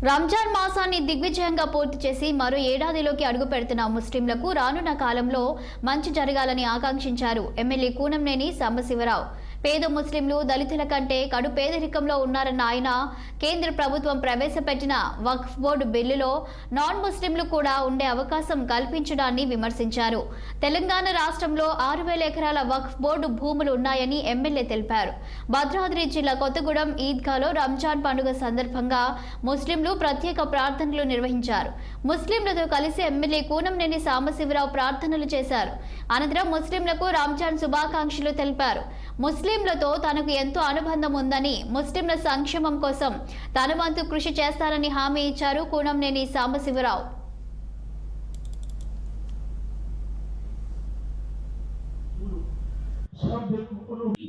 రంజాన్ మాసాన్ని దిగ్విజయంగా పూర్తి చేసి మరో ఏడాదిలోకి అడుగు పెడుతున్న ముస్లింలకు రానున్న కాలంలో మంచి జరగాలని ఆకాంక్షించారు ఎమ్మెల్యే కూనంనేని సాంబశివరావు. పేద ముస్లింలు దళితుల కంటే కడు పేదరికంలో ఉన్నారన్న ఆయన కేంద్ర ప్రభుత్వం ప్రవేశపెట్టిన వక్ఫ్ బోర్డు బిల్లులో నాన్ ముస్లింలు కూడా ఉండే అవకాశం కల్పించడాన్ని విమర్శించారు. తెలంగాణ రాష్ట్రంలో 6,000 ఎకరాల వక్ఫ్ బోర్డు భూములు ఉన్నాయని ఎమ్మెల్యే తెలిపారు. భద్రాద్రి జిల్లా కొత్తగూడెం ఈద్గాలో రంజాన్ పండుగ సందర్భంగా ముస్లింలు ప్రత్యేక ప్రార్థనలు నిర్వహించారు. ముస్లింలతో కలిసి ఎమ్మెల్యే కూనంనేని సాంబశివరావు ప్రార్థనలు చేశారు. అనంతరం ముస్లింలకు రంజాన్ శుభాకాంక్షలు తెలిపారు. ముస్లింలతో తనకు ఎంతో అనుబంధం ఉందని, ముస్లింల సంక్షేమం కోసం తన వంతు కృషి చేస్తారని హామీ ఇచ్చారు కూనంనేని సాంబశివరావు.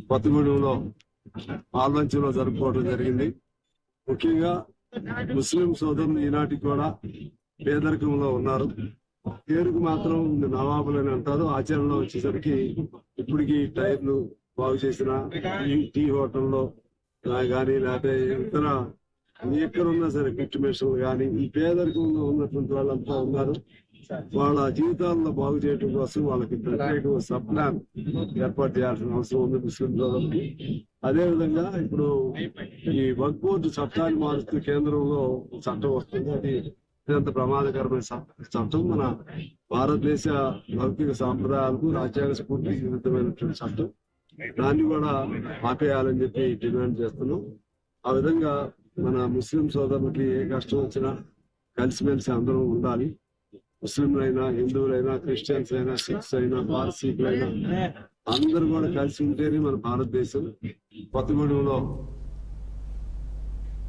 కొత్తగూడెంలో పాల్వంచంలో జరుపుకోవడం జరిగింది. ముఖ్యంగా ముస్లిం సోదరులు ఈనాటికి కూడా పేదరికంలో ఉన్నారు. పేరుకు మాత్రం నవాబులని అంటారు, ఆచరణలో వచ్చేసరికి ఇప్పటికి టైర్లు బాగు చేసిన టీ హోటల్లో కానీ లేకపోతే ఇతర ఎక్కడున్నా సరే కిట్ మిషన్లు కానీ ఈ పేదరికంలో ఉన్నటువంటి వాళ్ళంతా ఉన్నారు. వాళ్ళ జీవితాలను బాగు చేయడం కోసం వాళ్ళకి ప్రత్యేక సబ్ ప్లాన్ ఏర్పాటు చేయాల్సిన అవసరం ఉంది ముస్లిం సోదరులకి. అదేవిధంగా ఇప్పుడు ఈ వక్ఫ్ బోర్డు చట్టాన్ని మారుస్తూ కేంద్రంలో చట్టం వస్తుంది. అది అత్యంత ప్రమాదకరమైన చట్టం. మన భారతదేశ లౌకిక సాంప్రదాయాలకు రాజ్యాంగ స్ఫూర్తికి విరుద్ధమైనటువంటి చట్టం. దాన్ని కూడా ఆపేయాలని చెప్పి డిమాండ్ చేస్తున్నాం. ఆ విధంగా మన ముస్లిం సోదరులకి ఏ కష్టం వచ్చినా కలిసిమెలిసి అందరం ఉండాలి. ముస్లింలైనా, హిందువులైనా, క్రిస్టియన్స్ అయినా, సిఖ్స్ అయినా, పార్సీకులైనా అందరూ కూడా కలిసి ఉంటేనే మన భారతదేశం. కొత్తగూడెంలో